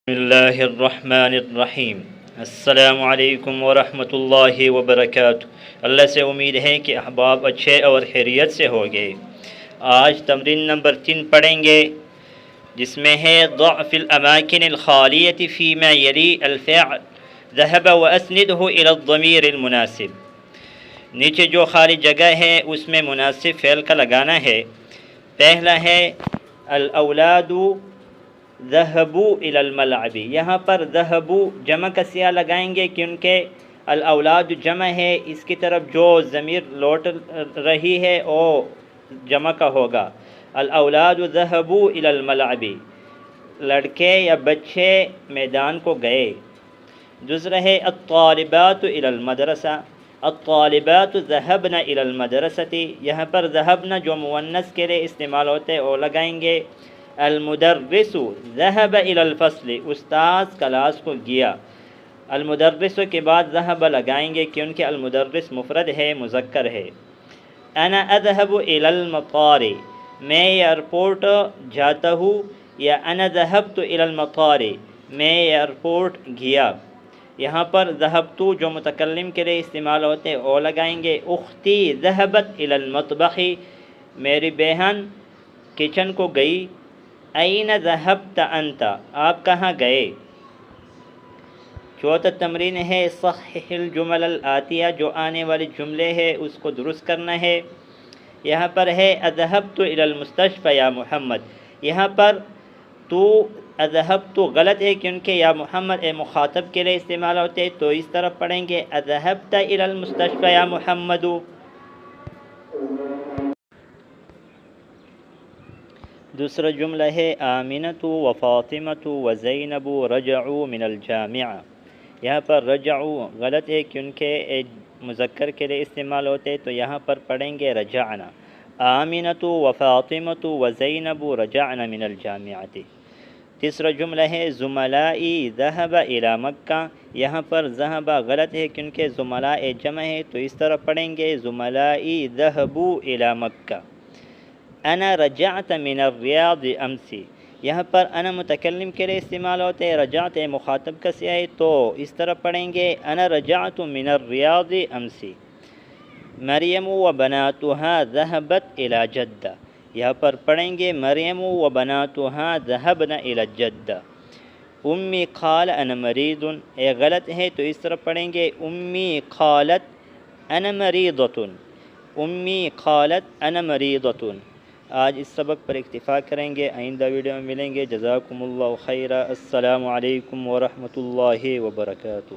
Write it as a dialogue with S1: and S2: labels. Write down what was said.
S1: بسم اللہ الرحمن الرحیم۔ السلام علیکم ورحمۃ اللہ وبرکاتہ۔ اللہ سے امید ہے کہ احباب اچھے اور خیریت سے ہوگے۔ آج تمرین نمبر 3 پڑھیں گے، جس میں ہے ضع فی الاماکن الخالیۃ فیما یلی الفعل ذهب واسندہ الی الضمیر المناسب۔ نیچے جو خالی جگہ ہے اس میں مناسب فعل کا لگانا ہے۔ پہلا ہے الاولاد ذهبوا الى الملعب۔ یہاں پر ذهبوا جمع کا سیاہ لگائیں گے کیونکہ الاولاد جمع ہے، اس کی طرف جو ضمیر لوٹ رہی ہے وہ جمع کا ہوگا۔ الاولاد ذهبوا الى الملعب، لڑکے یا بچے میدان کو گئے۔ دوسرا ہے الطالبات الى المدرسہ، الطالبات ذهبن الى المدرسة۔ یہاں پر ذهبن جو مؤنث کے لیے استعمال ہوتے ہیں وہ لگائیں گے۔ المدرس ذهب الى الفصل، استاذ کلاس کو گیا۔ المدرس کے بعد ذهب لگائیں گے کیونکہ المدرس مفرد ہے، مذکر ہے۔ انا اذهب الى المطار، میں ایئرپورٹ جاتا ہوں، یا انا ذهبت الى المطار، میں ایئرپورٹ گیا۔ یہاں پر ذهبت جو متکلم کے لیے استعمال ہوتے ہیں وہ لگائیں گے۔ اختی ذهبت الى المطبخ، میری بہن کچن کو گئی۔ این ذهبت انت، آپ کہاں گئے؟ چوتھا تمرین ہے صحح الجمل الآتیہ، جو آنے والے جملے ہے اس کو درست کرنا ہے۔ یہاں پر ہے اذهبت الى المستشفى یا محمد، یہاں پر تو اذهبت غلط ہے کیونکہ یا محمد اے مخاطب کے لیے استعمال ہوتے ہیں، تو اس طرح پڑھیں گے اذهبت الى المستشفى یا محمد۔ دوسرا جملہ ہے آمنۃ و فاطمۃ و زینب رجعوا من الجامعہ۔ یہاں پر رجعوا غلط ہے کیونکہ مذکر کے لیے استعمال ہوتے ہیں، تو یہاں پر پڑھیں گے رجعنا۔ آمنۃ و فاطمۃ و زینب رجعن من الجامعہ۔ تیسرا جملہ ہے زملائی ذهب الى مکہ، یہاں پر ذهب غلط ہے کیونکہ زملاء جمع ہے، تو اس طرح پڑھیں گے زملائی ذهبوا الى مکہ۔ انا رجعت من الریاض امس، یہاں پر انا متکلم کے لیے استعمال ہوتے ہیں، رجعت مخاطب کا سیاہ ہے، تو اس طرح پڑھیں گے انا رجعت من الریاض امس۔ مریم و بناتها ذهبت الى جدہ، یہاں پر پڑھیں گے مریم و بناتها ذهبن الى جدہ۔ امی قال انا مریض، غلط ہے تو اس طرح پڑھیں گے امی قالت انا مریضۃ، امی قالت انا مریضۃ۔ آج اس سبق پر اکتفا کریں گے، آئندہ ویڈیو میں ملیں گے۔ جزاکم اللہ خیرا، السلام علیکم ورحمۃ اللہ وبرکاتہ۔